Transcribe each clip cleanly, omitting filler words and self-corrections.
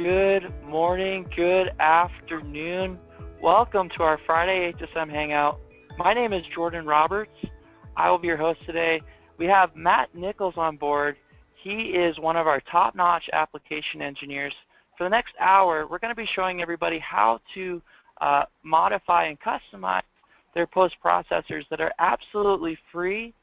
Good morning, good afternoon. Welcome to our Friday HSM Hangout. My name is Jordan Roberts. I will be your host today. We have Matt Nichols on board. He is one of our top-notch application engineers. For the next hour, we're going to be showing everybody how to modify and customize their post-processors that are absolutely free,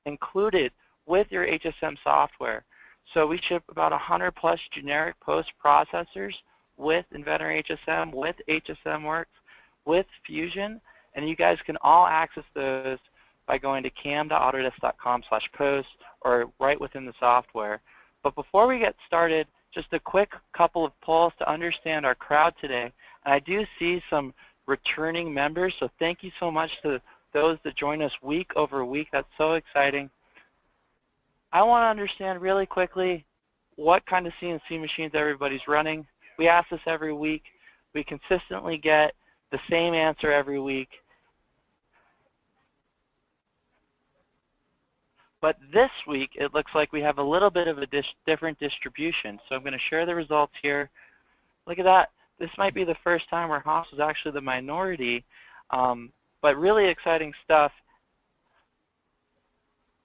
included with your HSM software. So we ship about 100 plus generic post-processors with Inventor HSM, with HSM Works, with Fusion, and you guys can all access those by going to cam.autodesk.com/post or right within the software. But before we get started, just a quick couple of polls to understand our crowd today. And I do see some returning members, so thank you so much to those that join us week over week. That's so exciting. I want to understand really quickly what kind of CNC machines everybody's running. We ask this every week. We consistently get the same answer every week. But this week, it looks like we have a little bit of a different distribution. So I'm going to share the results here. Look at that. This might be the first time where Haas is actually the minority, but really exciting stuff.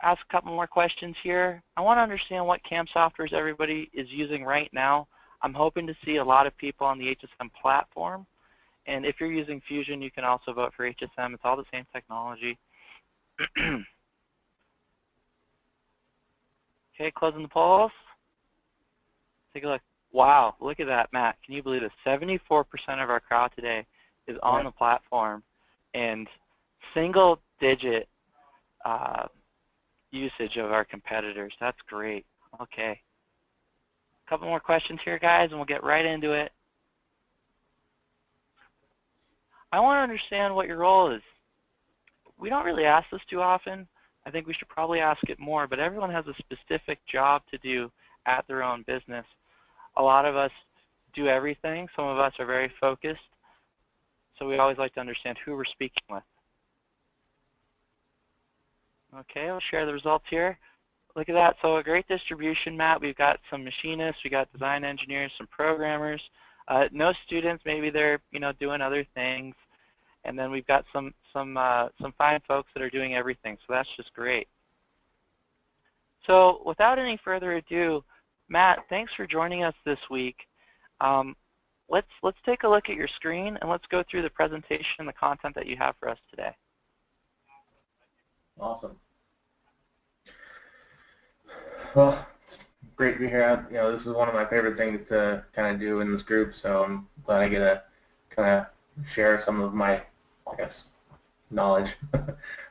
Ask a couple more questions here. I want to understand what CAM softwares everybody is using right now. I'm hoping to see a lot of people on the HSM platform. And if you're using Fusion, you can also vote for HSM. It's all the same technology. Okay, closing the polls. Take a look. Wow, look at that, Matt. Can you believe it? 74% of our crowd today is on the platform, and single-digit usage of our competitors. That's great. Okay. A couple more questions here, guys, and we'll get right into it. I want to understand what your role is. We don't really ask this too often. I think we should probably ask it more, but everyone has a specific job to do at their own business. A lot of us do everything. Some of us are very focused, so we always like to understand who we're speaking with. Okay, I'll share the results here. Look at that. So a great distribution, Matt. We've got some machinists, we got design engineers, some programmers. No students, maybe they're doing other things. And then we've got some fine folks that are doing everything. So that's just great. So without any further ado, Matt, thanks for joining us this week. Let's take a look at your screen and let's go through the presentation and the content that you have for us today. Awesome. Well, it's great to be here. This is one of my favorite things to kind of do in this group, so I'm glad I get to kind of share some of my, I guess, knowledge.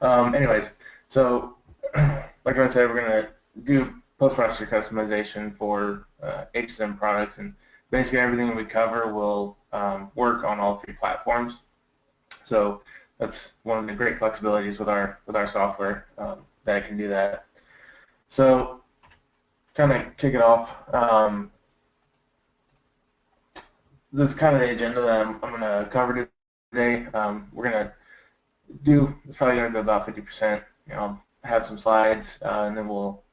Anyways, so like I said, we're going to do post-processor customization for HSM products, and basically everything that we cover will work on all three platforms. So that's one of the great flexibilities with our software, that it can do that. So kind of kick it off. This is kind of the agenda that I'm going to cover today. We're going to do, it's probably going to go about 50%. Have some slides, and then we'll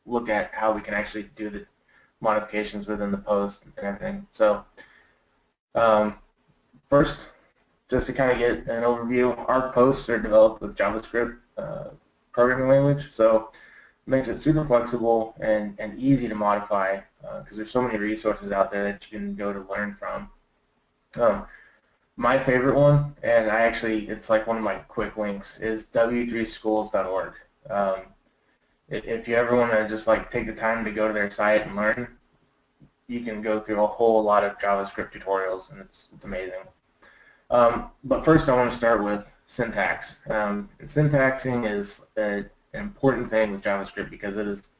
look at how we can actually do the modifications within the post and everything. So first, just to kind of get an overview, our posts are developed with JavaScript programming language, so it makes it super flexible and easy to modify because there's so many resources out there that you can go to learn from. My favorite one, and it's like one of my quick links, is w3schools.org. If you ever want to just take the time to go to their site and learn, you can go through a whole lot of JavaScript tutorials, and it's amazing. But first I want to start with syntax. Syntaxing is an important thing with JavaScript because it is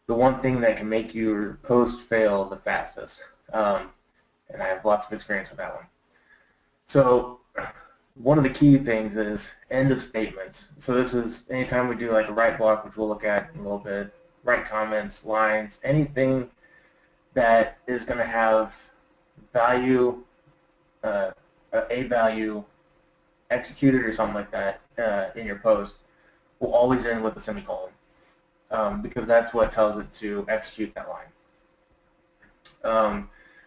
the one thing that can make your post fail the fastest. And I have lots of experience with that one. So one of the key things is end of statements. So this is anytime we do like a write block, which we'll look at in a little bit, write comments, lines, anything that is going to have value, a value executed or something like that in your post will always end with a semicolon because that's what tells it to execute that line.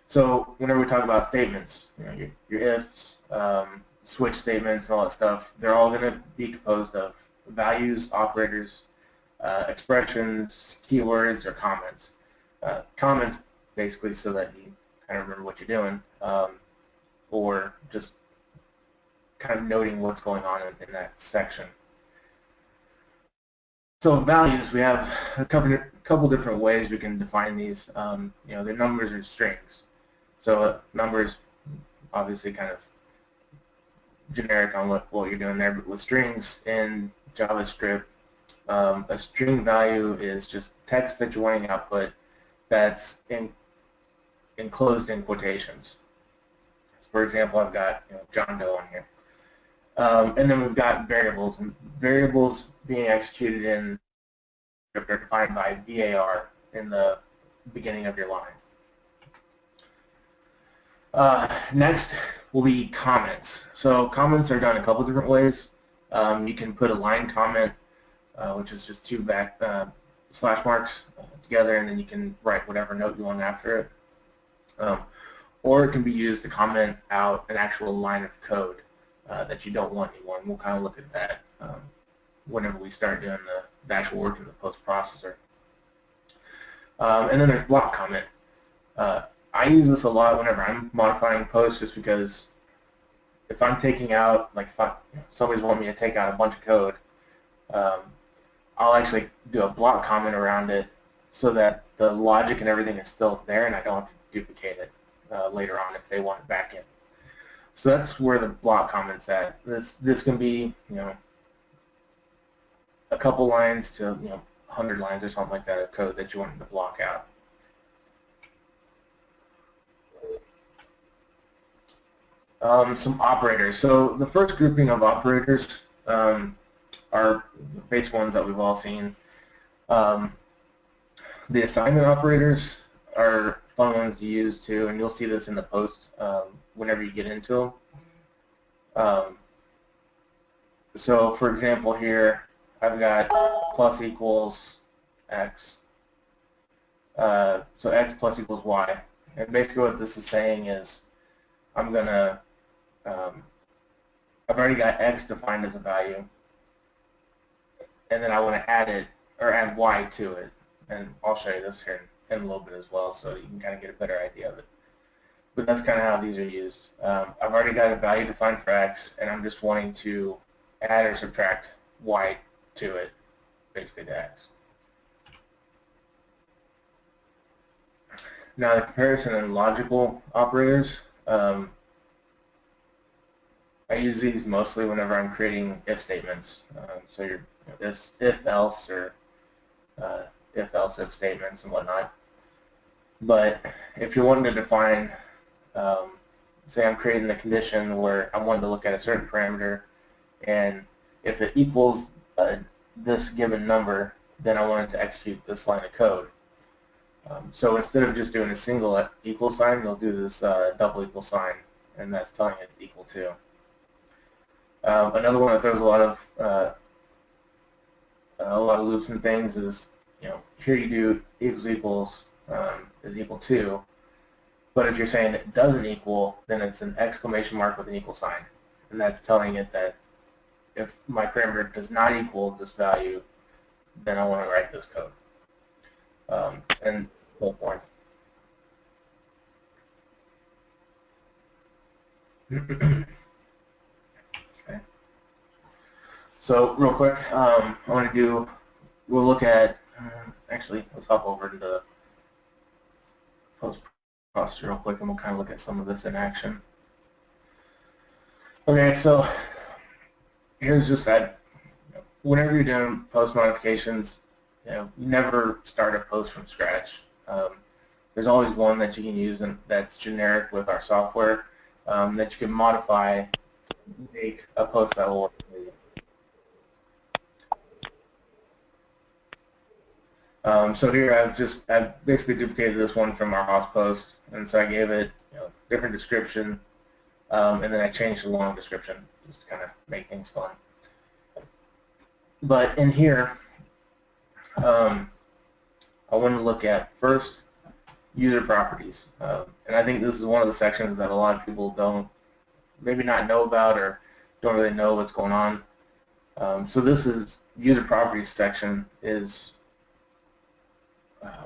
So whenever we talk about statements, your ifs, switch statements, and all that stuff, they're all going to be composed of values, operators, expressions, keywords, or comments. Comments basically so that you kind of remember what you're doing, or just kind of noting what's going on in that section. So values, we have a couple different ways we can define these. They're numbers or strings. So numbers, obviously, kind of generic on what you're doing there. But with strings in JavaScript, a string value is just text that you're wanting to output that's enclosed in quotations. So for example, I've got John Doe on here. And then we've got variables, and variables being executed in are defined by var in the beginning of your line. Next will be comments. So comments are done a couple different ways. You can put a line comment, which is just two slash marks together, and then you can write whatever note you want after it. Or it can be used to comment out an actual line of code that you don't want anymore, and we'll kind of look at that whenever we start doing the actual work in the post processor. And then there's block comment. I use this a lot whenever I'm modifying posts, just because if I'm taking out, like if somebody's wanting me to take out a bunch of code, I'll actually do a block comment around it so that the logic and everything is still there and I don't have to duplicate it later on if they want it back in. So that's where the block comment's at. This can be, a couple lines to 100 lines or something like that of code that you want to block out. Some operators. So the first grouping of operators are base ones that we've all seen. The assignment operators are fun ones to use too, and you'll see this in the post whenever you get into them. So for example here, I've got plus equals x. So x plus equals y. And basically what this is saying is I'm going to, I've already got x defined as a value, and then I want to add it, or add y to it. And I'll show you this here in a little bit as well, so you can kind of get a better idea of it. But that's kind of how these are used. I've already got a value defined for x, and I'm just wanting to add or subtract y to it, basically to x. Now the comparison and logical operators, I use these mostly whenever I'm creating if statements. So your if else or if else if statements and whatnot. But if you're wanting to define, say I'm creating a condition where I wanted to look at a certain parameter, and if it equals this given number, then I wanted to execute this line of code. So instead of just doing a single equal sign, you'll do this double equal sign, and that's telling it it's equal to. Another one that throws a lot of loops and things is, here you do equals is equal to, but if you're saying it doesn't equal, then it's an exclamation mark with an equal sign, and that's telling it that if my parameter does not equal this value, then I want to write this code, and so forth. Okay. So real quick, we'll look at, actually, let's hop over to the post processor real quick, and we'll kind of look at some of this in action. Okay, so here's just that. Whenever you're doing post modifications, you never start a post from scratch. There's always one that you can use and that's generic with our software that you can modify to make a post that will work for you. So here I've basically duplicated this one from our host post, and so I gave it different description, and then I changed the long description just to kind of make things fun. But in here, I want to look at first user properties. And I think this is one of the sections that a lot of people don't maybe not know about or don't really know what's going on. So this is user properties section is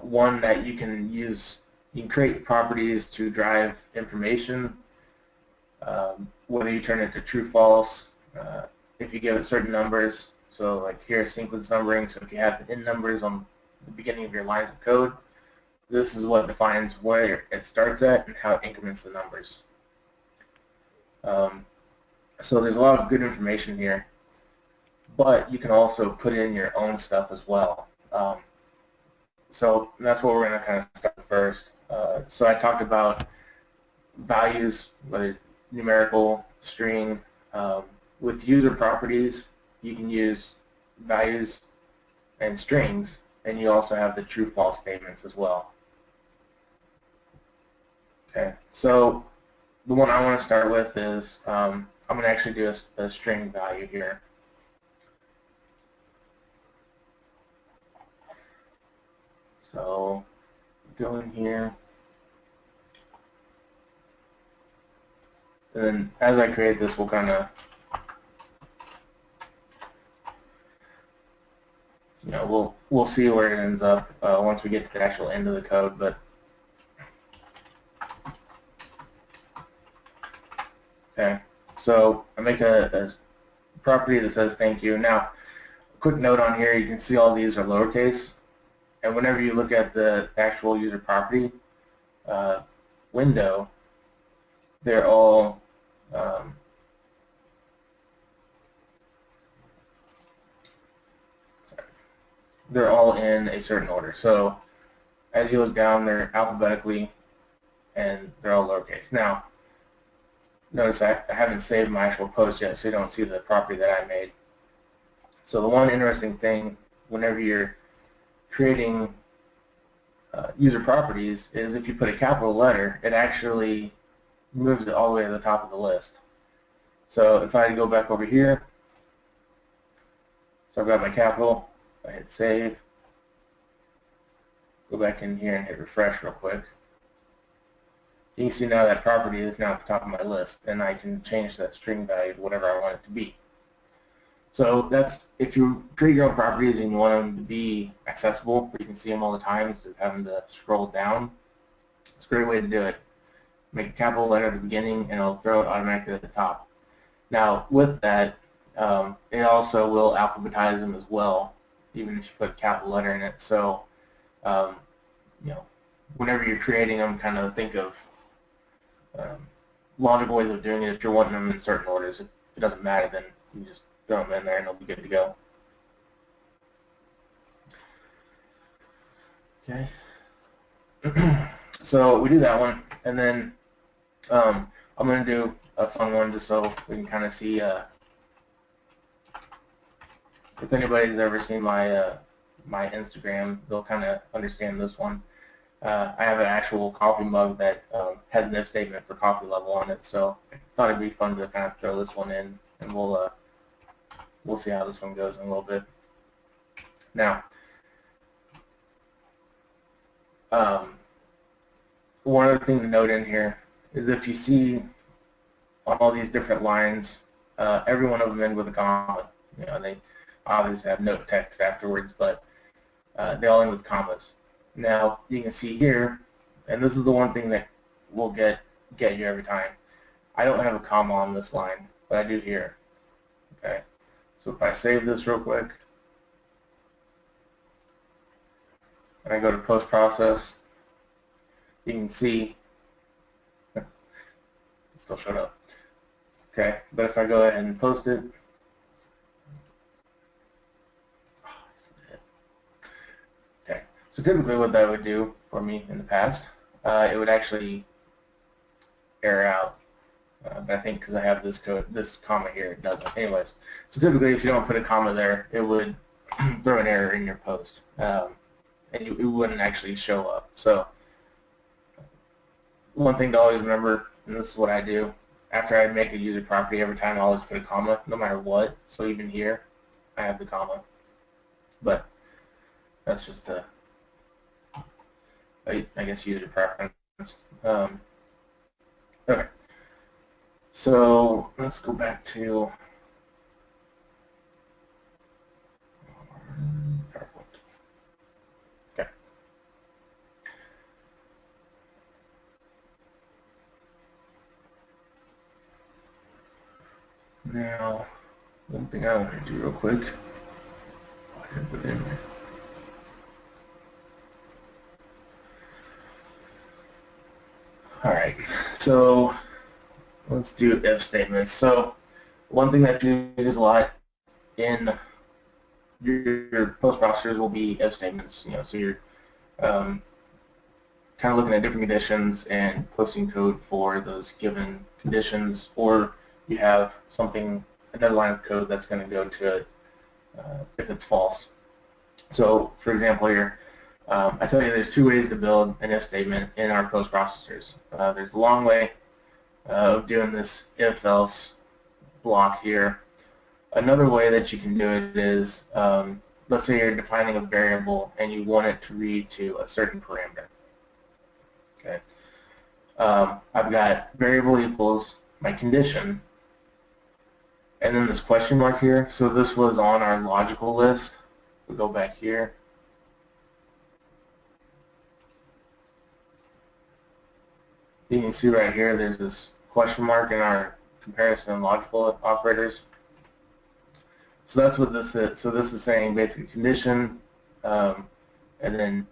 one that you can use. You can create properties to drive information, whether you turn it to true, false, if you give it certain numbers. So like here, sequence numbering. So if you have in numbers on the beginning of your lines of code, this is what defines where it starts at and how it increments the numbers. So there's a lot of good information here, but you can also put in your own stuff as well. So that's what we're going to kind of start first. So I talked about values, whether numerical, string. With user properties, you can use values and strings, and you also have the true, false statements as well. Okay, so the one I want to start with is I'm going to actually do a string value here. So go in here, and then as I create this, we'll kind of, we'll see where it ends up once we get to the actual end of the code. But okay, so I make a property that says thank you. Now, a quick note on here, you can see all these are lowercase, and whenever you look at the actual user property window, they're all in a certain order. So as you look down, they're alphabetically, and they're all lowercase. Now, notice I haven't saved my actual post yet, so you don't see the property that I made. So the one interesting thing, whenever you're creating user properties, is if you put a capital letter, it actually moves it all the way to the top of the list. So if I go back over here, so I've got my capital, I hit save, go back in here and hit refresh real quick. You can see now that property is now at the top of my list, and I can change that string value to whatever I want it to be. So that's, if you create your own properties and you want them to be accessible, where you can see them all the time instead of having to scroll down, it's a great way to do it. Make a capital letter at the beginning, and it'll throw it automatically at the top. Now, with that, it also will alphabetize them as well, even if you put a capital letter in it. So, whenever you're creating them, kind of think of logical ways of doing it. If you're wanting them in certain orders, if it doesn't matter, then you just throw them in there and they'll be good to go. Okay. So we do that one, and then I'm going to do a fun one just so we can kind of see if anybody's ever seen my my Instagram, they'll kind of understand this one. I have an actual coffee mug that has an if statement for coffee level on it, so I thought it'd be fun to kind of throw this one in, and we'll see how this one goes in a little bit. Now, one other thing to note in here is if you see on all these different lines, every one of them end with a comma. They obviously have note text afterwards, but they all end with commas. Now, you can see here, and this is the one thing that will get you every time. I don't have a comma on this line, but I do here. Okay, so if I save this real quick, and I go to post-process, you can see it still showed up. Okay, but if I go ahead and post it, okay, so typically what that would do for me in the past, it would actually error out. But I think because I have this code, this comma here, it doesn't. Anyways, so typically if you don't put a comma there, it would throw an error in your post, and it wouldn't actually show up. So one thing to always remember, and this is what I do, after I make a user property, every time I always put a comma, no matter what. So even here, I have the comma. But that's just a I guess user preference. Okay, so let's go back to PowerPoint. Okay. Now, one thing I want to do real quick. I have it in there. All right, so let's do if statements. So one thing that you use a lot in your post processors will be if statements. So you're kind of looking at different conditions and posting code for those given conditions, or you have another line of code that's going to go to it if it's false. So for example here, I tell you there's two ways to build an if statement in our post processors. There's a long way of doing this if-else block here. Another way that you can do it is, let's say you're defining a variable and you want it to read to a certain parameter. Okay. I've got variable equals my condition, and then this question mark here. So this was on our logical list. We go back here. You can see right here there's this question mark in our comparison and logical operators. So that's what this is. So this is saying basically condition and then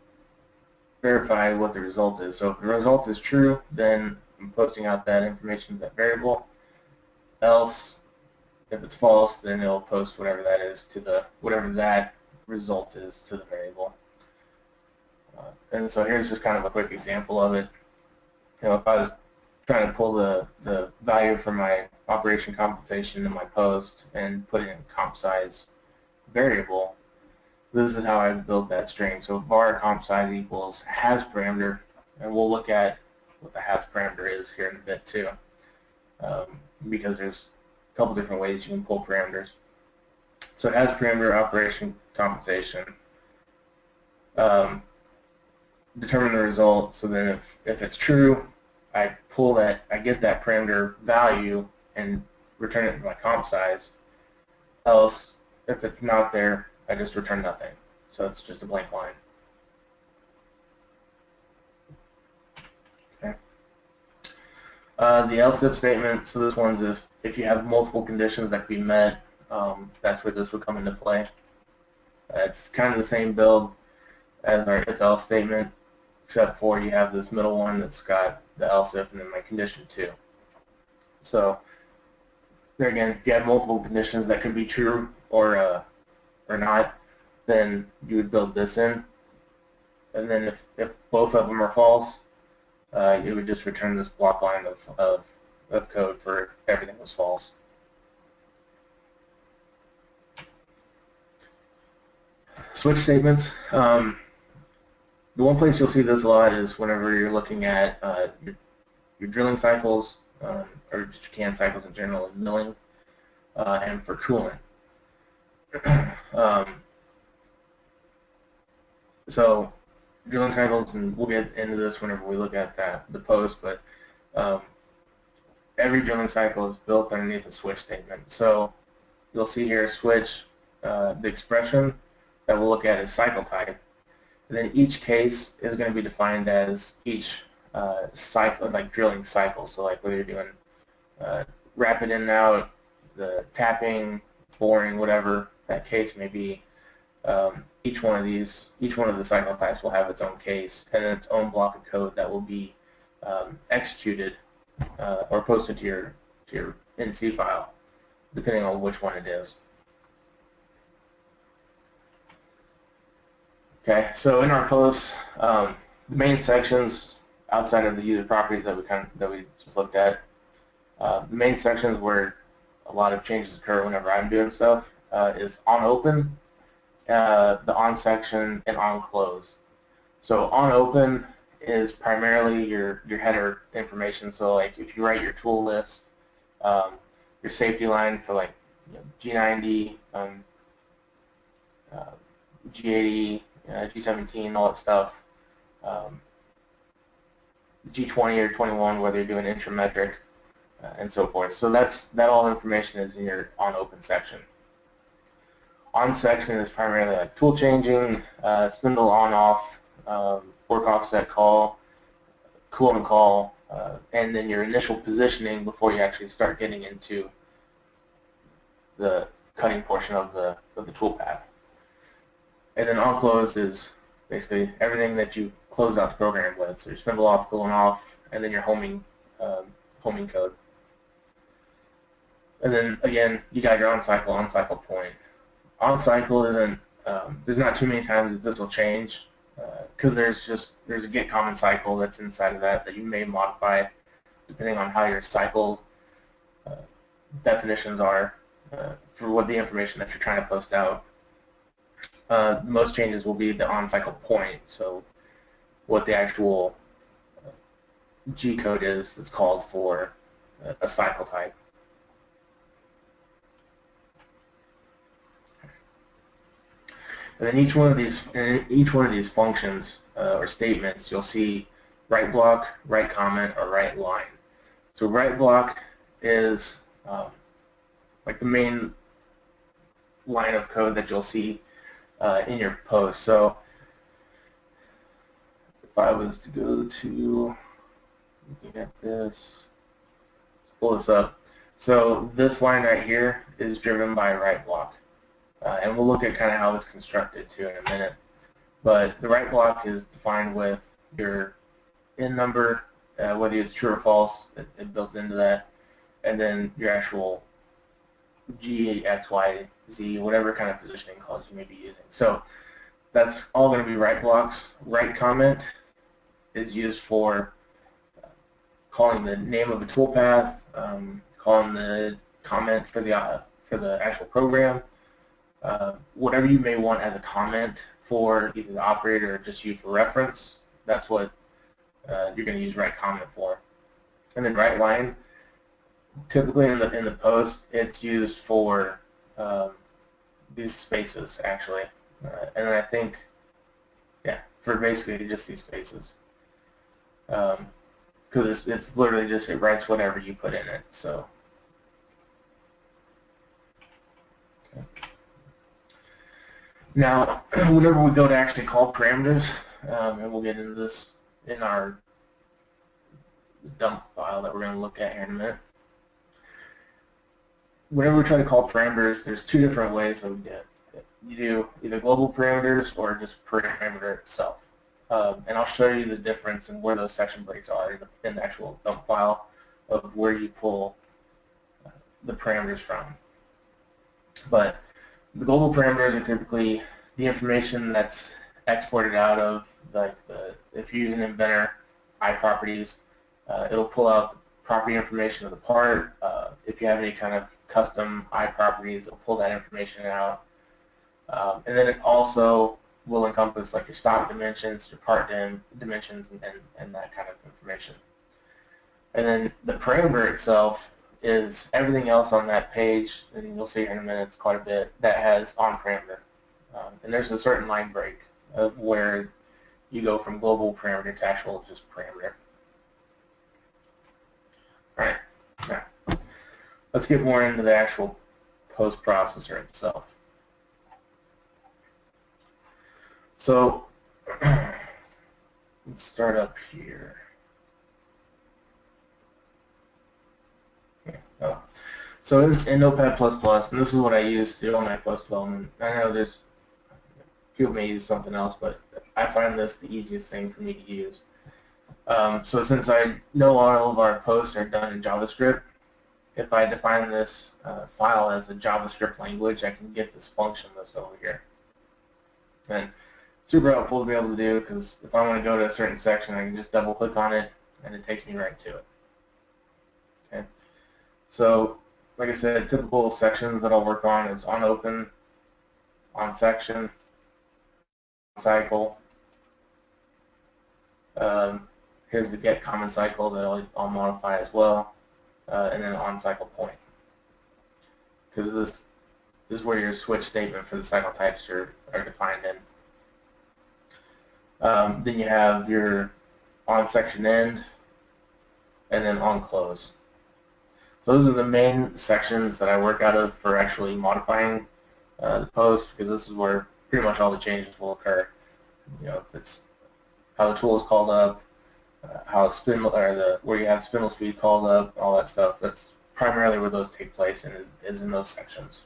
verify what the result is. So if the result is true, then I'm posting out that information to that variable. Else, if it's false, then it'll post whatever that is to whatever that result is to the variable. And so here's just kind of a quick example of it. If I was trying to pull the value from my operation compensation in my post and put it in comp size variable, this is how I build that string. So var comp size equals has parameter, and we'll look at what the has parameter is here in a bit too, because there's a couple different ways you can pull parameters. So has parameter operation compensation, determine the result. So then if it's true, I get that parameter value and return it to my comp size. Else, if it's not there, I just return nothing. So it's just a blank line. Okay. The else if statement, so this one's if you have multiple conditions that can be met, that's where this would come into play. It's kind of the same build as our if else statement, except for you have this middle one that's got the else if and then my condition too. So there again, if you have multiple conditions that could be true or not, then you would build this in. And then if both of them are false, you would just return this block line of code for if everything was false. Switch statements. The one place you'll see this a lot is whenever you're looking at your drilling cycles, or just your CAN cycles in general, milling, and for coolant. So drilling cycles, and we'll get into this whenever we look at the post, but every drilling cycle is built underneath a switch statement. So you'll see here switch, the expression that we'll look at is cycle type. And then each case is going to be defined as each cycle, like drilling cycle. So like whether you're doing rapid in and out, the tapping, boring, whatever that case may be, each one of the cycle types will have its own case and its own block of code that will be executed or posted to your NC file, depending on which one it is. Okay, so in our post, the main sections outside of the user properties that we just looked at, the main sections where a lot of changes occur whenever I'm doing stuff is on open, the on section, and on close. So on open is primarily your header information. So like if you write your tool list, your safety line for like G90, G80, G17, all that stuff. G20 or 21, whether you're doing intrametric, and so forth. So that all information is in your on open section. On section is primarily like tool changing, spindle on off, work offset call, coolant call, and then your initial positioning before you actually start getting into the cutting portion of the tool path. And then on close is basically everything that you close out the program with. So your spindle off, coolant off, and then your homing code. And then again, you got your on cycle point. On cycle isn't, there's not too many times that this will change, because there's a get common cycle that's inside of that you may modify depending on how your cycle definitions are for what the information that you're trying to post out. Most changes will be the on cycle point, so what the actual G code is that's called for a cycle type. And then each one of these functions or statements, you'll see write block, write comment, or write line. So write block is like the main line of code that you'll see in your post. So if I was to go to looking at this, let's pull this up. So this line right here is driven by write block. And we'll look at kind of how it's constructed too in a minute. But the write block is defined with your in number, whether it's true or false, it built into that, and then your actual G, X, Y, Z, whatever kind of positioning calls you may be using. So that's all going to be write blocks. Write comment is used for calling the name of a toolpath, calling the comment for the actual program. Whatever you may want as a comment for either the operator or just used for reference, that's what you're going to use write comment for. And then write line, typically in the post, it's used for these spaces actually, and then I think, yeah, for basically just these spaces, because it's literally just it writes whatever you put in it. So. Okay. Now, whenever we go to actually call parameters, and we'll get into this in our dump file that we're going to look at here in a minute. Whenever we try to call parameters, there's two different ways that we do it. You do either global parameters or just parameter itself. And I'll show you the difference and where those section breaks are in the actual dump file of where you pull the parameters from. But the global parameters are typically the information that's exported out of, like if you're using Inventor, iProperties, it'll pull out property information of the part. If you have any kind of custom iProperties, it'll pull that information out. And then it also will encompass like your stock dimensions, your part dimensions, and that kind of information. And then the parameter itself is everything else on that page, and you'll see here in a minute, it's quite a bit, that has on parameter. And there's a certain line break of where you go from global parameter to actual just parameter. Alright, now let's get more into the actual post processor itself. So let's start up here. Oh. So in Notepad++, and this is what I use to do all my post development. I know there's people may use something else, but I find this the easiest thing for me to use. So since I know all of our posts are done in JavaScript, if I define this file as a JavaScript language, I can get this function list over here. And super helpful to be able to do, because if I want to go to a certain section, I can just double click on it and it takes me right to it. Okay. So like I said, typical sections that I'll work on is on open, on section, cycle. Here's the get common cycle that I'll modify as well, and then on cycle point, because this is where your switch statement for the cycle types are defined in. Then you have your on section end, and then on close. Those are the main sections that I work out of for actually modifying the post, because this is where pretty much all the changes will occur. You know, if it's how the tool is called up, how spindle, or where you have spindle speed called up, all that stuff. That's primarily where those take place, and is in those sections.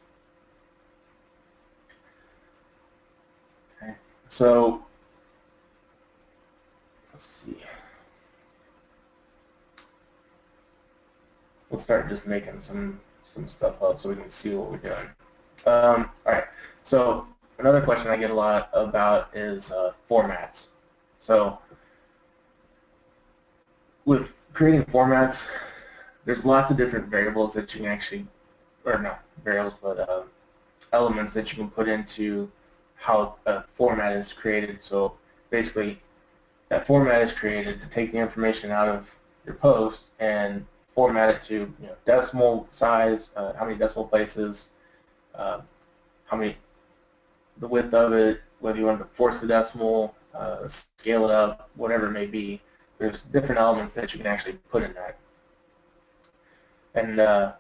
Okay, so let's see. Let's start just making some stuff up so we can see what we're doing. All right. So another question I get a lot about is formats. So with creating formats, there's lots of different variables that you can actually, or not variables, but elements that you can put into how a format is created. So basically, that format is created to take the information out of your post and format it to, you know, decimal size, how many decimal places, how many, the width of it, whether you want to force the decimal, scale it up, whatever it may be. There's different elements that you can actually put in that. And yeah,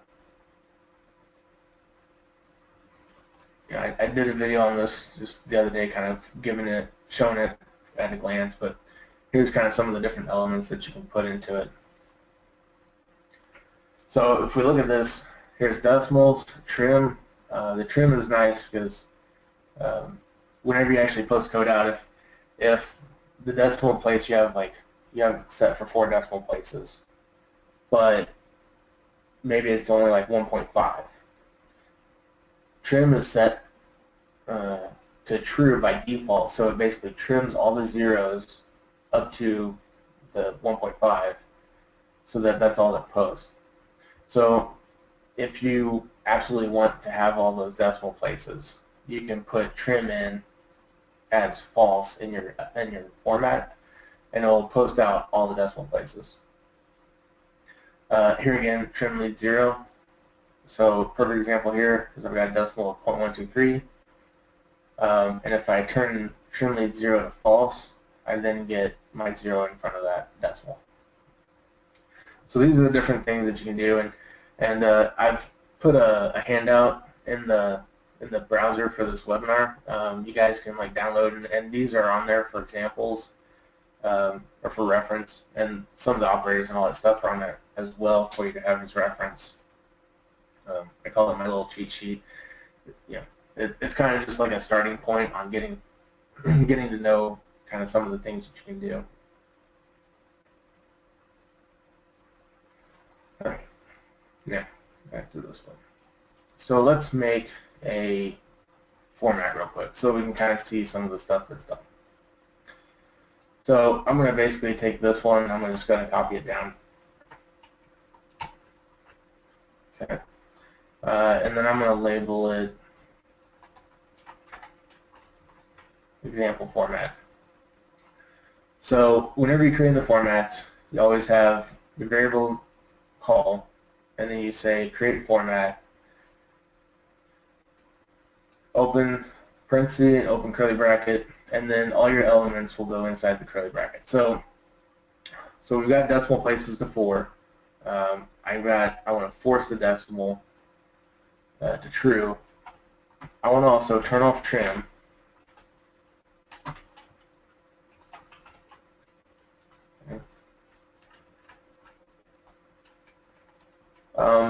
I did a video on this just the other day, kind of showing it at a glance, but here's kind of some of the different elements that you can put into it. So if we look at this, here's decimals, trim. The trim is nice because whenever you actually post code out, if the decimal place you have set for 4 decimal places, but maybe it's only like 1.5. Trim is set to true by default, so it basically trims all the zeros up to the 1.5, so that's all that posts. So if you absolutely want to have all those decimal places, you can put trim in as false in your format, and it will post out all the decimal places. Here again, trim leads 0. So perfect example here is I've got a decimal of 0.123, and if I turn trim lead 0 to false, I then get my 0 in front of that decimal. So these are the different things that you can do, and I've put a handout in the browser for this webinar. You guys can download, and these are on there for examples or for reference, and some of the operators and all that stuff are on there as well for you to have as reference. I call it my little cheat sheet. Yeah, it's kind of just like a starting point on getting to know kind of some of the things that you can do. All right. Yeah, back to this one. So let's make a format real quick so we can kind of see some of the stuff that's done. So I'm going to basically take this one and I'm just going to copy it down. Okay. And then I'm going to label it example format. So whenever you create the formats, you always have your variable call, and then you say create format, open parenthesis, open curly bracket, and then all your elements will go inside the curly bracket. So we've got decimal places to 4. I want to force the decimal to true. I want to also turn off trim.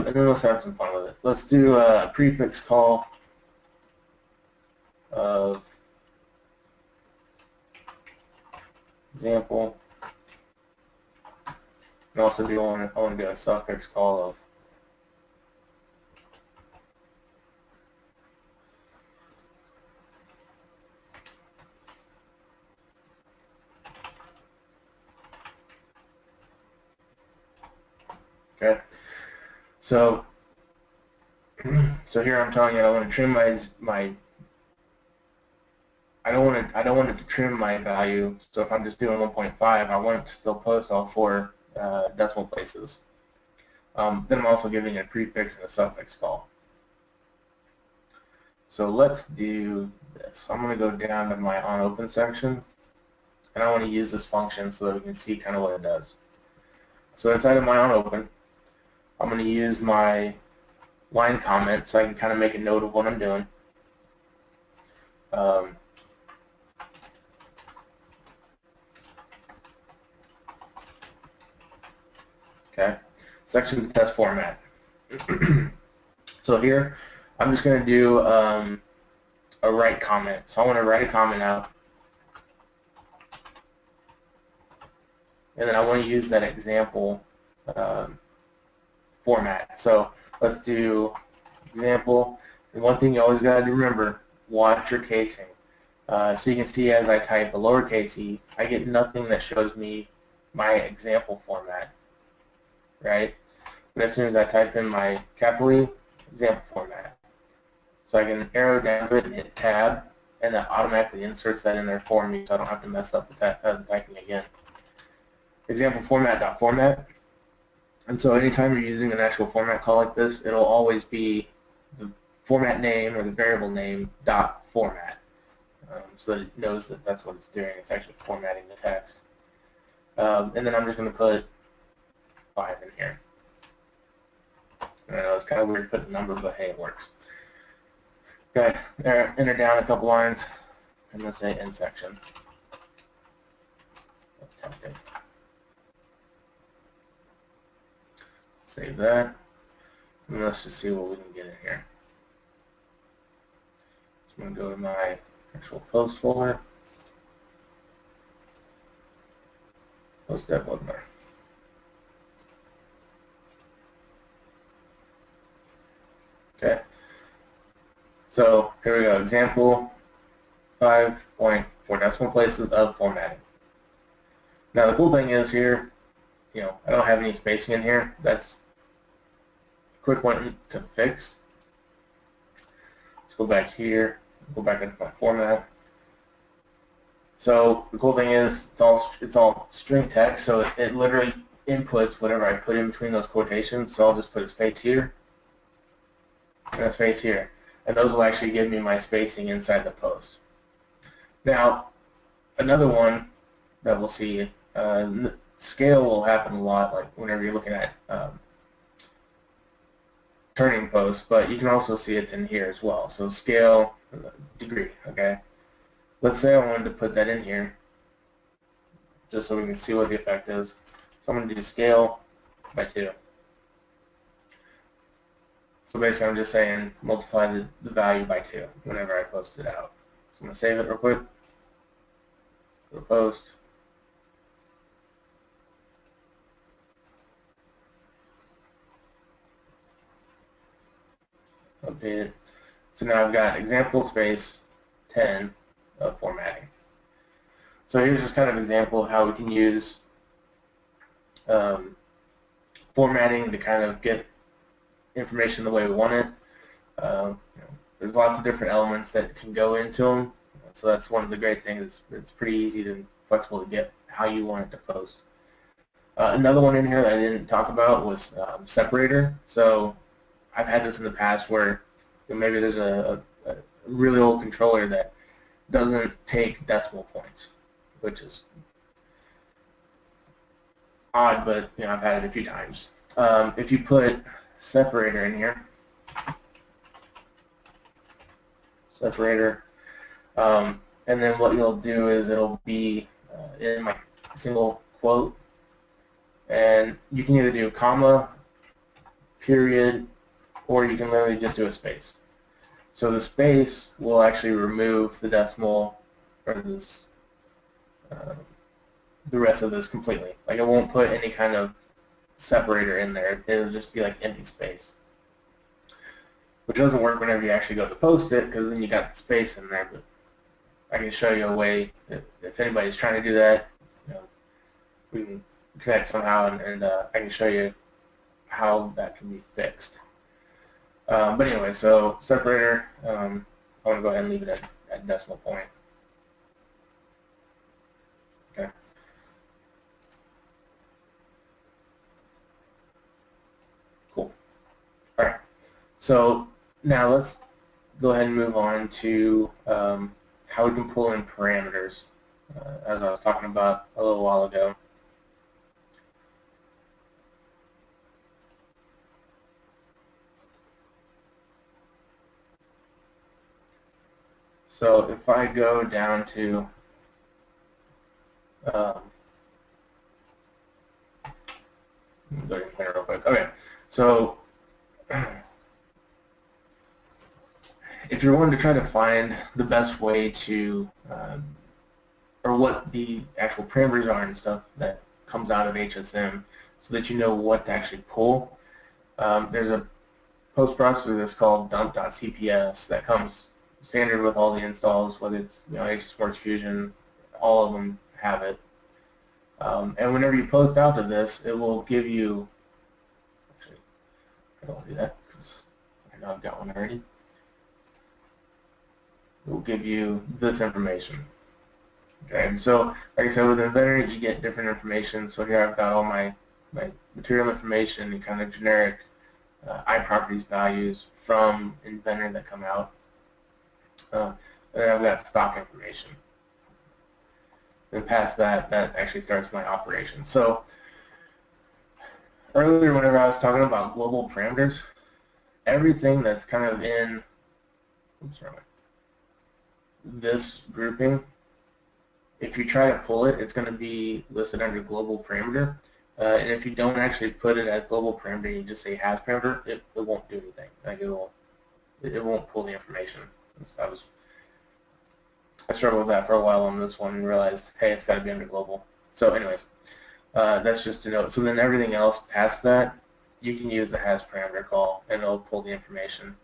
And then let's have some fun with it. Let's do a prefix call of example. And also I want to do a suffix call of okay. So here I'm telling you I want to trim my I don't want it to trim my value. So if I'm just doing 1.5, I want it to still post all 4 decimal places. Then I'm also giving a prefix and a suffix call. So let's do this. I'm going to go down to my onOpen section, and I want to use this function so that we can see kind of what it does. So inside of my onOpen, I'm going to use my line comment so I can kind of make a note of what I'm doing. Okay, section test format. So here, I'm just going to do a write comment. So I want to write a comment out, and then I want to use that example format. So let's do example. And one thing you always got to remember, watch your casing. So you can see as I type a lowercase e, I get nothing that shows me my example format, right? But as soon as I type in my capital E, example format. So I can arrow down to it and hit tab, and that automatically inserts that in there for me so I don't have to mess up the typing again. Example format.format. And so anytime you're using an actual format call like this, it'll always be the format name or the variable name dot format, so that it knows that that's what it's doing. It's actually formatting the text. And then I'm just going to put 5 in here. I know it's kind of weird to put a number, but hey, it works. Okay, enter down a couple lines, and let's say end section of testing. Save that, and let's just see what we can get in here. So I'm going to go to my actual post folder, post dev webinar. Okay, so here we go, example 5.4 decimal places of formatting. Now the cool thing is here, I don't have any spacing in here. That's a quick one to fix. Let's go back here, go back into my format. So the cool thing is it's all string text, so it literally inputs whatever I put in between those quotations. So I'll just put a space here and a space here, and those will actually give me my spacing inside the post. Now another one that we'll see, scale will happen a lot, like whenever you're looking at turning posts, but you can also see it's in here as well. So scale degree, okay? Let's say I wanted to put that in here just so we can see what the effect is. So I'm going to do scale by 2. So basically I'm just saying multiply the value by 2 whenever I post it out. So I'm going to save it real quick. Go to post. Update it. So now I've got example space 10 of formatting. So here's just kind of an example of how we can use formatting to kind of get information the way we want it. There's lots of different elements that can go into them. So that's one of the great things. It's pretty easy and flexible to get how you want it to post. Another one in here that I didn't talk about was Separator. So I've had this in the past where maybe there's a really old controller that doesn't take decimal points, which is odd, but I've had it a few times. If you put Separator in here, Separator, and then what you'll do is it'll be in my single quote, and you can either do comma, period, or you can literally just do a space. So the space will actually remove the decimal or this, the rest of this completely. Like it won't put any kind of separator in there. It'll just be like empty space, which doesn't work whenever you actually go to post it, because then you got the space in there. But I can show you a way if anybody's trying to do that. We can connect somehow, and I can show you how that can be fixed. But anyway, so separator, I want to go ahead and leave it at decimal point. Okay. Cool. All right. So now let's go ahead and move on to how we can pull in parameters, as I was talking about a little while ago. So if I go down to go to the planner real quick. Okay, so if you're wanting to try to find the best way to, or what the actual parameters are and stuff that comes out of HSM, so that you know what to actually pull, there's a post-processor that's called dump.cps that comes standard with all the installs, whether it's HSM Fusion, all of them have it. And whenever you post out to this, it will give you, actually, I don't do that because I know I've got one already. It will give you this information. Okay, so like I said, with Inventor, you get different information. So here I've got all my material information and kind of generic iProperties values from Inventor that come out. And then I've got stock information. And past that, that actually starts my operation. So earlier, whenever I was talking about global parameters, everything that's kind of in this grouping, if you try to pull it, it's going to be listed under global parameter. And if you don't actually put it as global parameter, you just say has parameter, it won't do anything. Like it won't pull the information. I struggled with that for a while on this one and realized, hey, it's got to be under global. So anyways, that's just to note. So then everything else past that, you can use the has parameter call and it'll pull the information.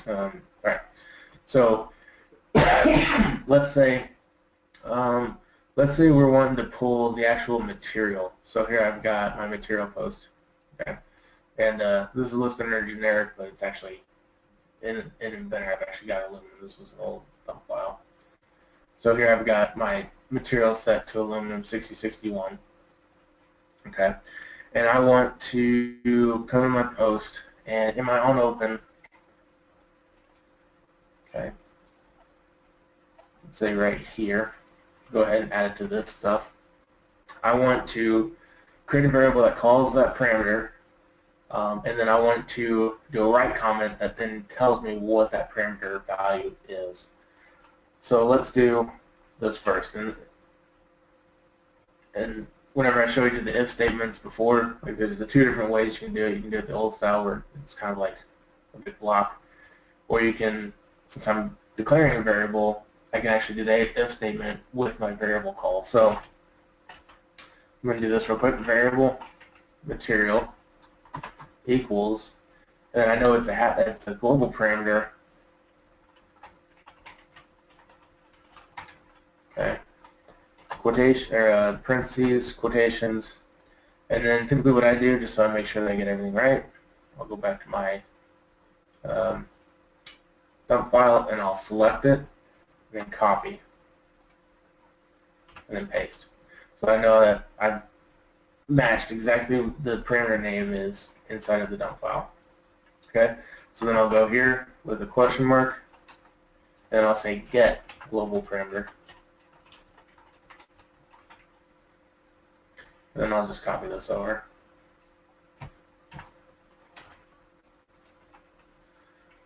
All right. So let's say we're wanting to pull the actual material. So here I've got my material post. Okay. And this is listed under generic, but it's actually in Inventor. I've actually got aluminum. This was an old dump file. So here I've got my material set to aluminum 6061. Okay. And I want to come in my post and in my on open, okay, let's say right here, go ahead and add it to this stuff. I want to create a variable that calls that parameter, and then I want to do a write comment that then tells me what that parameter value is. So let's do this first. And whenever I showed you the if statements before, like there's the two different ways you can do it. You can do it the old style where it's kind of like a big block, or you can, since I'm declaring a variable, I can actually do the if statement with my variable call. So I'm going to do this real quick. Variable material equals, and I know it's a global parameter. Okay. Quotation or parentheses, quotations, and then typically what I do, just so I make sure that I get everything right, I'll go back to my dump file and I'll select it, and then copy, and then paste. So I know that I've matched exactly what the parameter name is inside of the dump file. Okay, so then I'll go here with a question mark, and I'll say get global parameter. And then I'll just copy this over.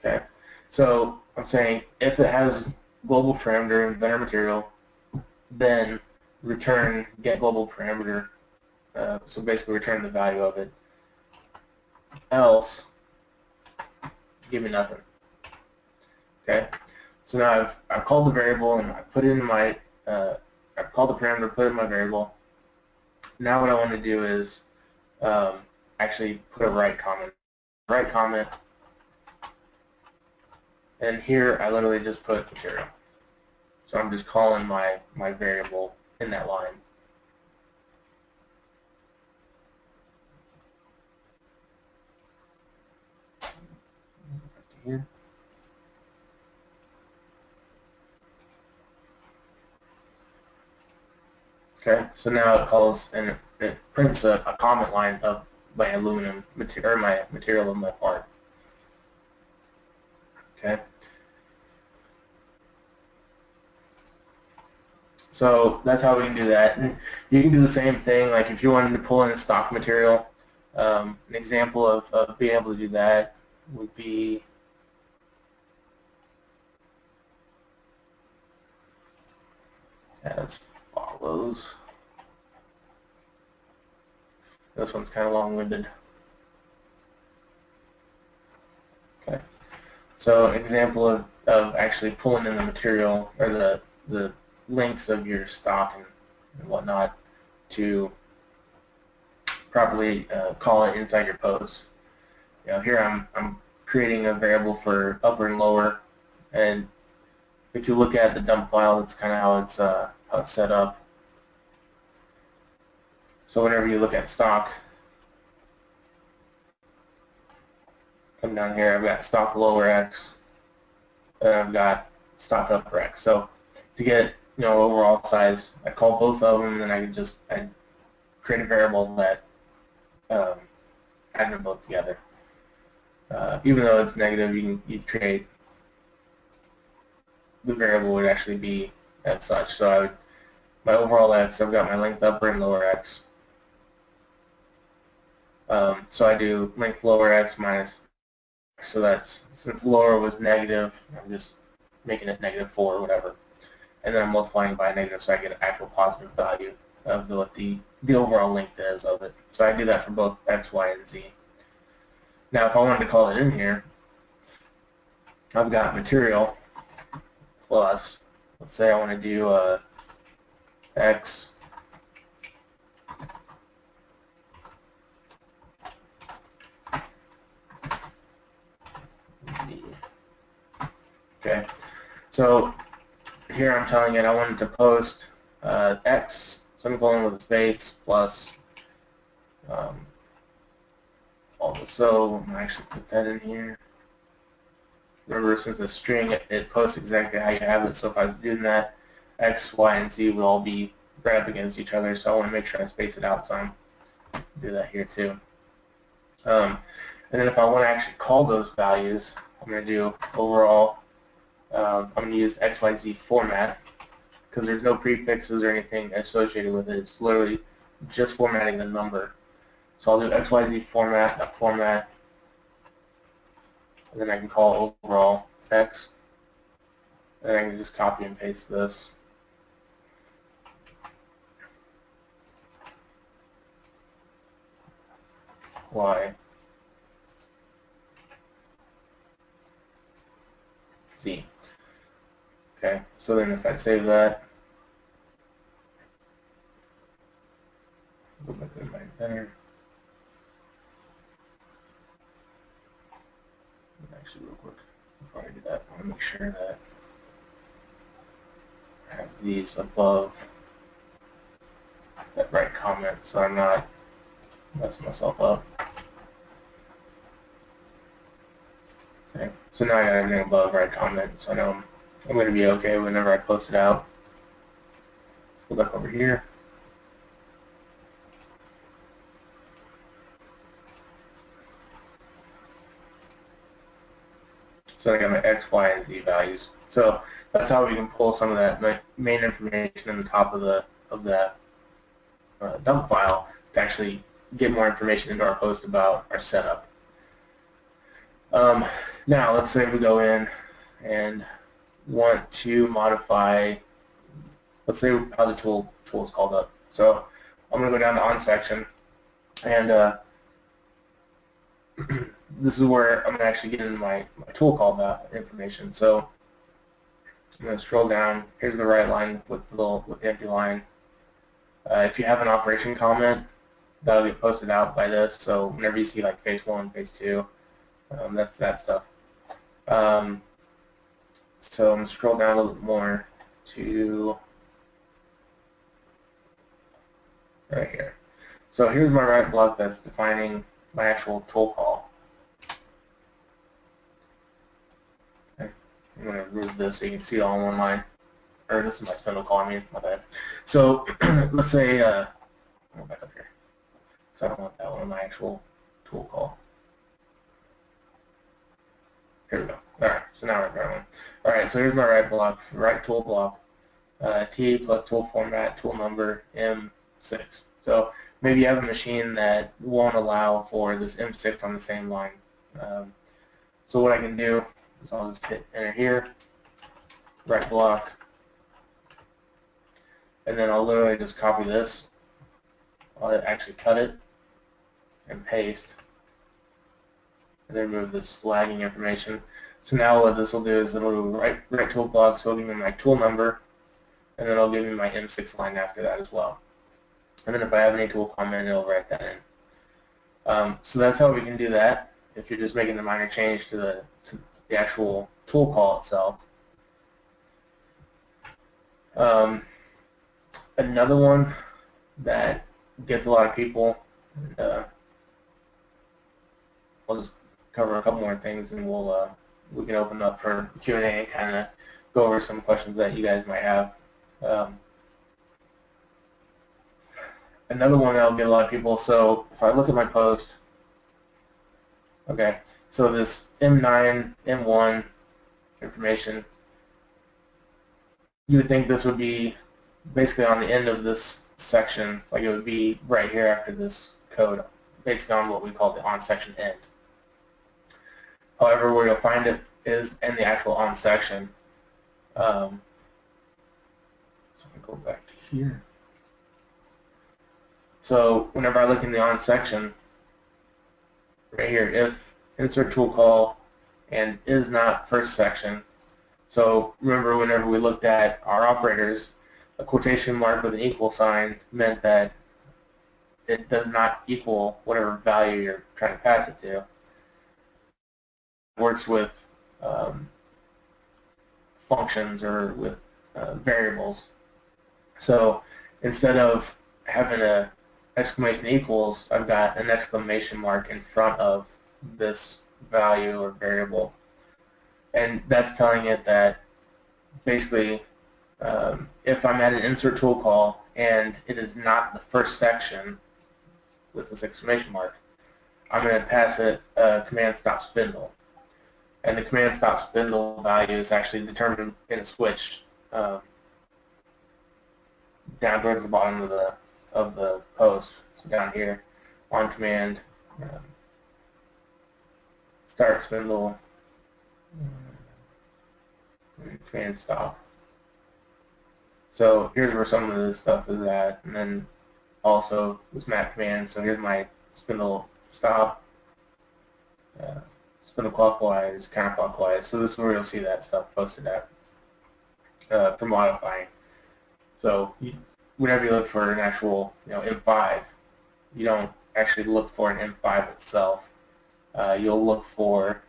Okay, so I'm saying if it has global parameter Inventor material, then return get global parameter. So basically return the value of it. Else, give me nothing. Okay, so now I've called the variable and I put it in my I've called the parameter, put it in my variable. Now what I want to do is actually put a write comment. Write comment, and here I literally just put material. So I'm just calling my variable in that line. Here. Okay, so now it calls and it prints a comment line of my aluminum material, or my material of my part. Okay. So that's how we can do that. And you can do the same thing, like if you wanted to pull in a stock material. An example of being able to do that would be as follows. This one's kind of long-winded. Okay. So an example of actually pulling in the material or the lengths of your stock and whatnot to properly call it inside your post. You know, here I'm creating a variable for upper and lower, and if you look at the dump file, that's kind of how it's set up. So whenever you look at stock, come down here, I've got stock lower X, and I've got stock upper X. So to get overall size, I call both of them, and then I create a variable that add them both together. Even though it's negative, you create the variable would actually be as such. So my overall X, I've got my length upper and lower X. So I do length lower X minus, so that's, since lower was negative, I'm just making it -4 or whatever. And then I'm multiplying by a negative so I get an actual positive value of what the overall length is of it. So I do that for both X, Y, and Z. Now if I wanted to call it in here, I've got material plus, let's say I want to do X Z. Okay, so here I'm telling it I wanted to post X, semicolon with a space, plus so I'm going to actually put that in here. Remember, since it's a string, it posts exactly how you have it, so if I was doing that, X, Y, and Z would all be grabbed against each other, so I want to make sure I space it out some. Do that here too. And then if I want to actually call those values, I'm going to do overall, I'm going to use XYZ format, because there's no prefixes or anything associated with it. It's literally just formatting the number. So I'll do XYZ format, and then I can call overall X, and I can just copy and paste this. Y, Z. Okay, so then if I save that, go back to my better. Actually, real quick, before I do that, I want to make sure that I have these above that right comment, so I'm not messing myself up. Okay, so now I got everything above right comment, so I know I'm going to be okay whenever I post it out. Go back over here. So I got my X, Y, and Z values. So that's how we can pull some of that main information in the top of that dump file to actually get more information into our post about our setup. Now let's say we go in and want to modify, let's say how the tool is called up. So I'm going to go down to on section, and this is where I'm going to actually get into my tool callback information. So I'm going to scroll down. Here's the right line with the empty line. If you have an operation comment, that'll get posted out by this. So whenever you see like phase 1, phase 2, that's that stuff. So I'm going to scroll down a little bit more to right here. So here's my right block that's defining my actual tool call. Okay. I'm going to remove this so you can see it all in one line. Or this is my spindle call, I mean, my bad. So let's say, I'll go back up here. So I don't want that one in my actual tool call. Here we go. Alright, so now we're at the right one. Alright, so here's my right block, right tool block. T plus tool format, tool number, M6. So maybe you have a machine that won't allow for this M6 on the same line. So what I can do is I'll just hit enter here, right block, and then I'll literally just copy this. I'll actually cut it and paste, and then remove this lagging information. So now what this will do is it'll do right tool block, so it'll give me my tool number, and then it'll give me my M6 line after that as well. And then if I have any tool comment, it'll write that in. So that's how we can do that if you're just making a minor change to the actual tool call itself. Another one that gets a lot of people, I'll just cover a couple more things, and we can open up for Q&A and kind of go over some questions that you guys might have. Another one that'll get a lot of people, so if I look at my post, okay, so this M9, M1 information, you would think this would be basically on the end of this section, like it would be right here after this code, basically on what we call the on section end. However, where you'll find it is in the actual on section. So I'm going to go back to here. So whenever I look in the on section, right here, if insert tool call and is not first section. So remember, whenever we looked at our operators, a quotation mark with an equal sign meant that it does not equal whatever value you're trying to pass it to. It works with functions or with variables. So instead of having a exclamation equals, I've got an exclamation mark in front of this value or variable. And that's telling it that basically if I'm at an insert tool call and it is not the first section with this exclamation mark, I'm going to pass it a command stop spindle. And the command stop spindle value is actually determined in a switch down towards the bottom of the post. So down here, on command, start spindle, command stop. So here's where some of this stuff is at, and then also this map command. So here's my spindle stop, spindle clockwise, counterclockwise. So this is where you'll see that stuff posted at for modifying. So whenever you look for an actual M5, you don't actually look for an M5 itself. You'll look for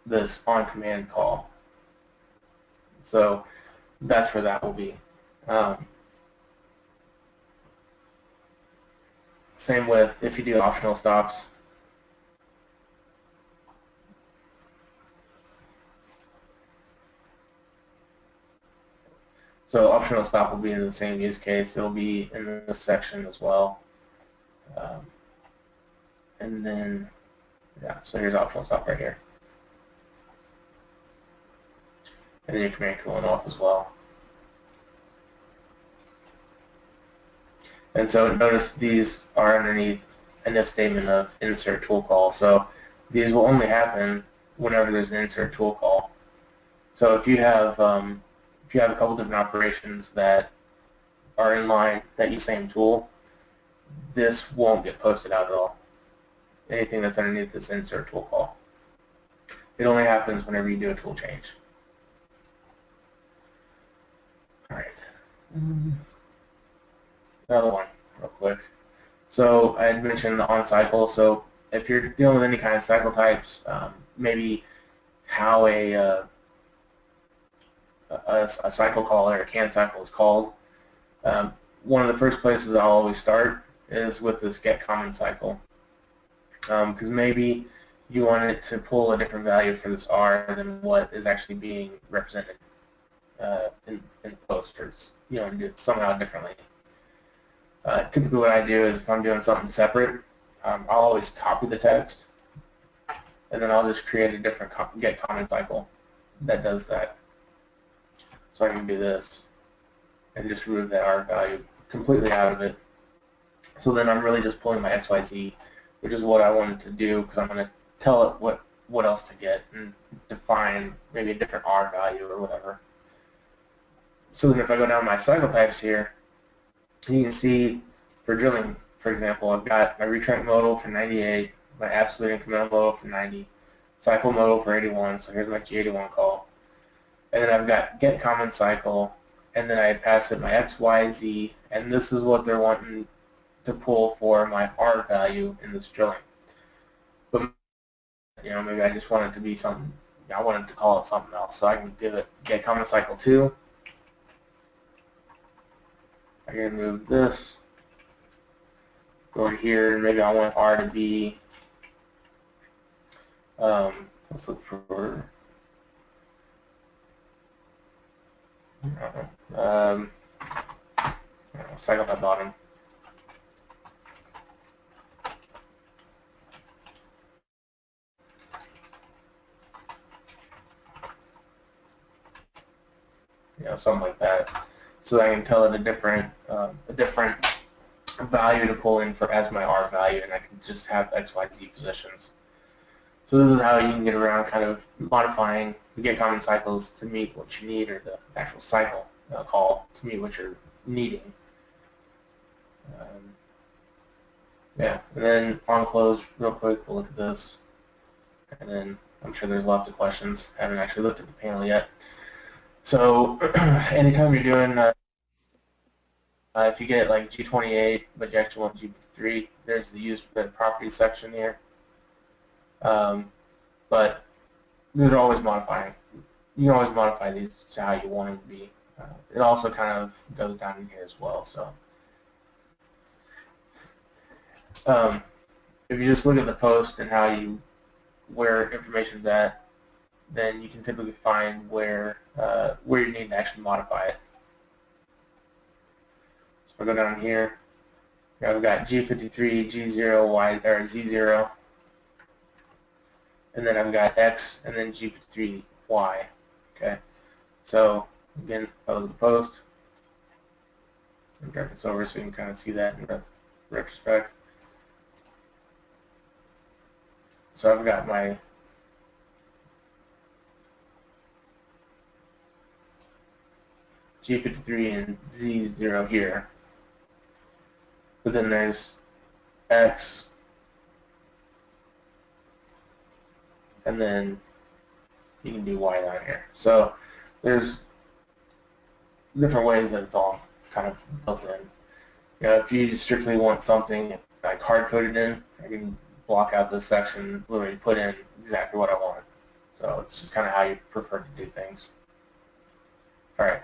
this on command call. So that's where that will be. Same with if you do optional stops. So optional stop will be in the same use case. It'll be in this section as well. And then, yeah, so here's optional stop right here. And then your command cooling off as well. And so notice these are underneath an if statement of insert tool call. So these will only happen whenever there's an insert tool call. So if you have a couple different operations that are in line that use the same tool, this won't get posted out at all. Anything that's underneath this insert tool call. It only happens whenever you do a tool change. All right. Another one, real quick. So I had mentioned the on cycle. So if you're dealing with any kind of cycle types, maybe how a cycle call or a can cycle is called, one of the first places I'll always start is with this get common cycle. Because maybe you want it to pull a different value for this R than what is actually being represented in post, or do it somehow differently. Typically what I do is if I'm doing something separate, I'll always copy the text, and then I'll just create a different get common cycle that does that. So I can do this and just remove that arc value completely out of it. So then I'm really just pulling my XYZ, which is what I wanted to do, because I'm going to tell it what else to get and define maybe a different R value or whatever. So then if I go down my cycle types here, you can see for drilling, for example, I've got my recurrent modal for 98, my absolute incremental modal for 90, cycle modal for 81, so here's my G81 call. And then I've got get common cycle, and then I pass it my X, Y, Z, and this is what they're wanting to pull for my R value in this drilling. But maybe I just want it to be something, I wanted to call it something else, so I can give it get common cycle 2. I can move this, go over here, and maybe I want R to be, let's look for, cycle by bottom. Something like that, so that I can tell it a different value to pull in for as my R value, and I can just have X, Y, Z positions. So this is how you can get around kind of modifying the get common cycles to meet what you need, or the actual cycle call to meet what you're needing. And then on close, real quick, we'll look at this, and then I'm sure there's lots of questions. I haven't actually looked at the panel yet. So anytime you're doing, if you get like G28, but you actually want G3, there's the use the properties section here. But they're always modifying. You can always modify these to how you want them to be. It also kind of goes down in here as well. So if you just look at the post and where information's at, then you can typically find where you need to actually modify it. So if I go down here, I've got G53, G0, Y, or Z0, and then I've got X, and then G53, Y. Okay. So again, follow the post. And drag this over so you can kind of see that in retrospect. So I've got my G53 and Z0 here. But then there's X, and then you can do Y down here. So there's different ways that it's all kind of built in. If you strictly want something like hard-coded in, I can block out this section, literally put in exactly what I want. So it's just kind of how you prefer to do things. All right.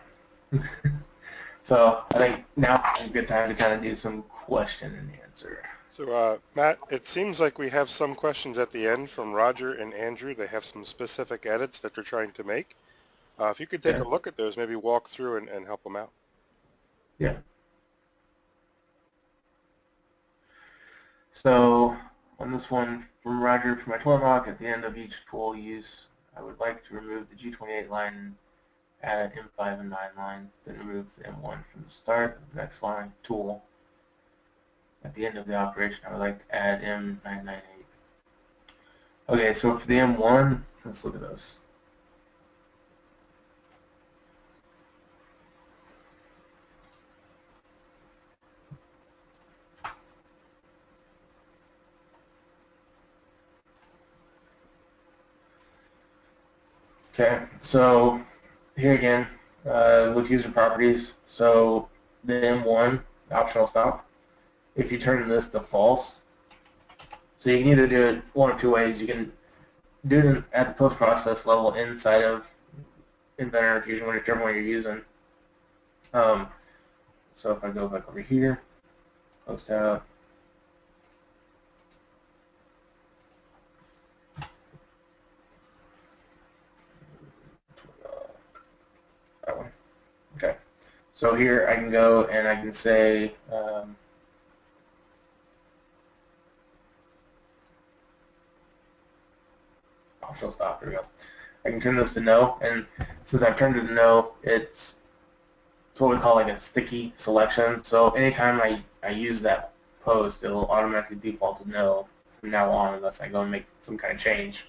So I think now is a good time to kind of do some question and answer. So Matt, it seems like we have some questions at the end from Roger and Andrew. They have some specific edits that they're trying to make. If you could take a look at those, maybe walk through and help them out. Yeah. So on this one from Roger, for my tour mock, at the end of each tool use, I would like to remove the G28 line, add M5 and 9 line, then remove the M1 from the start of the next line tool. At the end of the operation, I would like to add M998. Okay, so for the M1, let's look at this. Okay, so here again, with user properties, so the M1, optional stop, if you turn this to false, so you can either do it one of two ways. You can do it at the post-process level inside of Inventor or Fusion, whichever one you're using. So if I go back over here, post out, that one. Okay. So here I can go and I can say optional stop. There we go. I can turn this to no, and since I've turned it to no, it's what we call like a sticky selection. So anytime I use that post, it'll automatically default to no from now on unless I go and make some kind of change.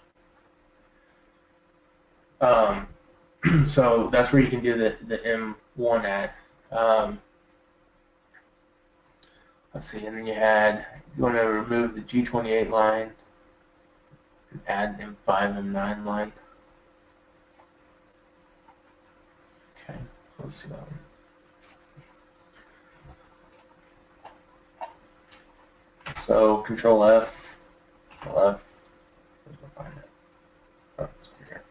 So that's where you can do the M1 at. Let's see, and then you want to remove the G28 line and add M5, M9 line. Okay, so let's see that one. So Control F, where's my find it? Oh, it's here.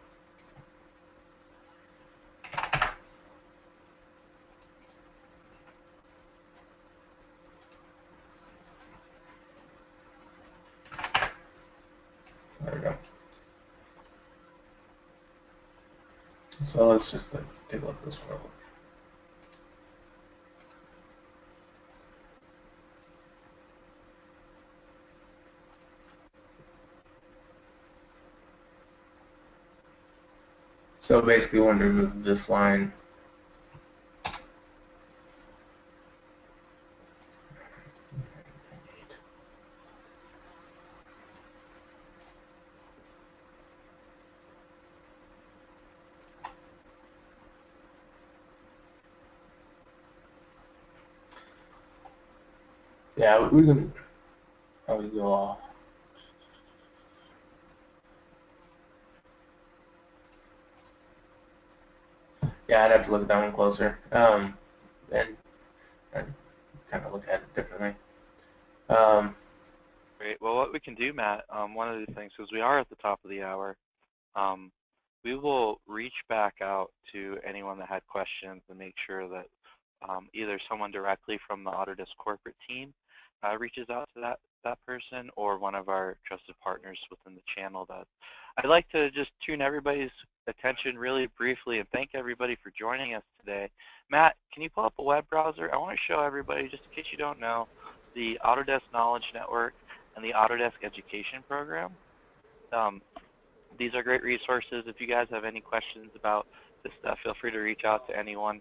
There we go. So let's just take a look at this one. So basically, we want to remove this line. Yeah, we can probably go off. Yeah, I'd have to look at that one closer, and kind of look at it differently. Great. Well, what we can do, Matt, one of these things, because we are at the top of the hour, we will reach back out to anyone that had questions and make sure that either someone directly from the Autodesk corporate team reaches out to that person, or one of our trusted partners within the channel does. I'd like to just tune everybody's attention really briefly and thank everybody for joining us today. Matt, can you pull up a web browser? I want to show everybody, just in case you don't know, the Autodesk Knowledge Network and the Autodesk Education Program. These are great resources. If you guys have any questions about this stuff, feel free to reach out to anyone.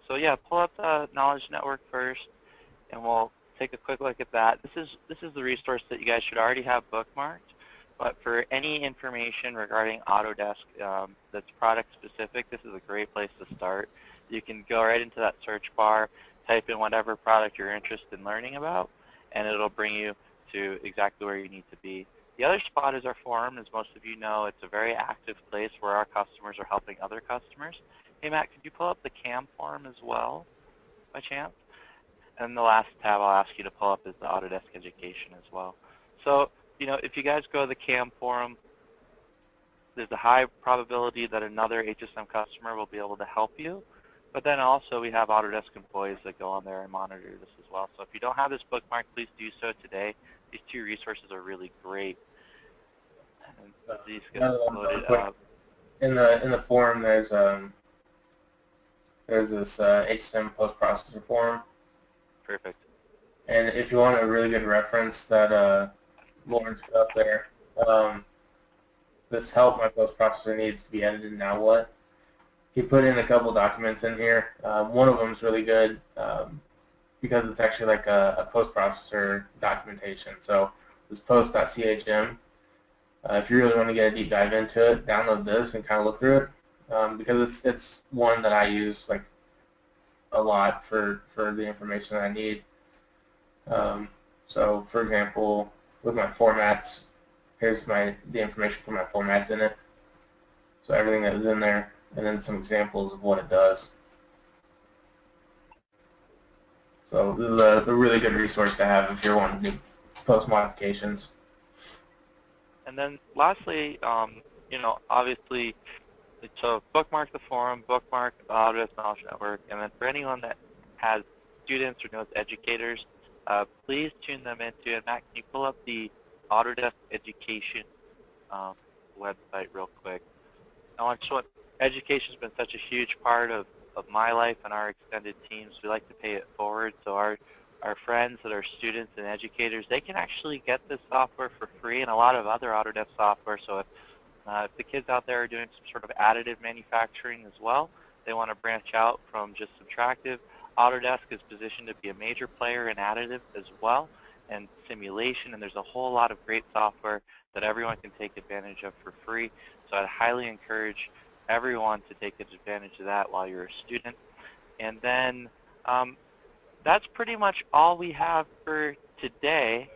So yeah, pull up the Knowledge Network first, and we'll take a quick look at that. This is the resource that you guys should already have bookmarked. But for any information regarding Autodesk that's product specific, this is a great place to start. You can go right into that search bar, type in whatever product you're interested in learning about, and it'll bring you to exactly where you need to be. The other spot is our forum. As most of you know, it's a very active place where our customers are helping other customers. Hey, Matt, could you pull up the CAM forum as well, by chance? And the last tab I'll ask you to pull up is the Autodesk Education as well. So, you know, if you guys go to the CAM forum, there's a high probability that another HSM customer will be able to help you. But then also we have Autodesk employees that go on there and monitor this as well. So if you don't have this bookmark, please do so today. These two resources are really great. And these get loaded up. In the forum, there's this HSM post-processor forum. Perfect. And if you want a really good reference that Lawrence put up there, this help my post-processor needs to be edited, now what? He put in a couple documents in here. One of them is really good because it's actually like a post-processor documentation. So this post.chm, if you really want to get a deep dive into it, download this and kind of look through it because it's one that I use like a lot for the information that I need. So for example, with my formats, here's the information for my formats in it. So everything that was in there, and then some examples of what it does. So this is a really good resource to have if you're wanting to do post modifications. And then lastly, you know, obviously, so bookmark the forum, bookmark the Autodesk Knowledge Network, and then for anyone that has students or knows educators, please tune them into, and Matt, can you pull up the Autodesk Education website real quick? Now, education has been such a huge part of my life and our extended teams. We like to pay it forward, so our friends that are students and educators, they can actually get this software for free and a lot of other Autodesk software. So if If the kids out there are doing some sort of additive manufacturing as well, they want to branch out from just subtractive, Autodesk is positioned to be a major player in additive as well, and simulation, and there's a whole lot of great software that everyone can take advantage of for free. So I'd highly encourage everyone to take advantage of that while you're a student. And then that's pretty much all we have for today.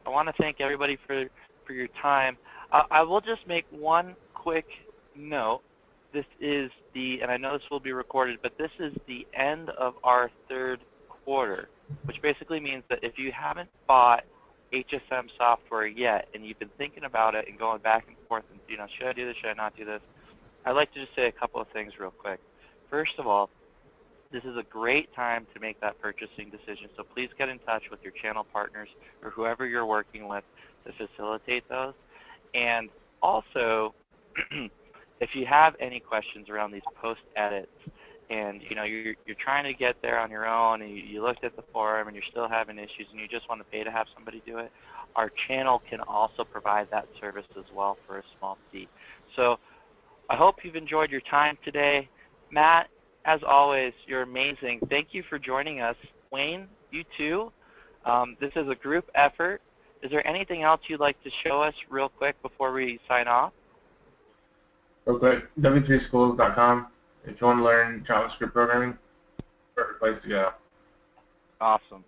I want to thank everybody for your time. I will just make one quick note. This is and I know this will be recorded, but this is the end of our third quarter, which basically means that if you haven't bought HSM software yet and you've been thinking about it and going back and forth and, should I do this, should I not do this, I'd like to just say a couple of things real quick. First of all, this is a great time to make that purchasing decision, so please get in touch with your channel partners or whoever you're working with to facilitate those. And also, if you have any questions around these post edits and you're trying to get there on your own and you looked at the forum and you're still having issues and you just want to pay to have somebody do it, our channel can also provide that service as well for a small fee. So I hope you've enjoyed your time today. Matt, as always, you're amazing. Thank you for joining us. Wayne, you too. This is a group effort. Is there anything else you'd like to show us real quick before we sign off? Real quick, w3schools.com. If you want to learn JavaScript programming, perfect place to go. Awesome.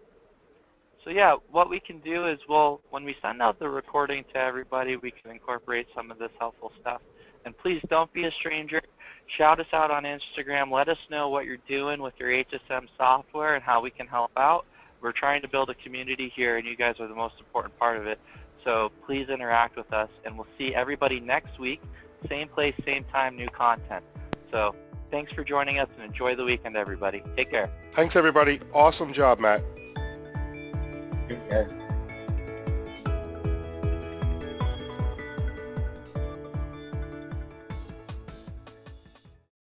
So yeah, what we can do is when we send out the recording to everybody, we can incorporate some of this helpful stuff. And please don't be a stranger. Shout us out on Instagram. Let us know what you're doing with your HSM software and how we can help out. We're trying to build a community here, and you guys are the most important part of it. So please interact with us, and we'll see everybody next week. Same place, same time, new content. So thanks for joining us, and enjoy the weekend, everybody. Take care. Thanks, everybody. Awesome job, Matt. Thank you, guys.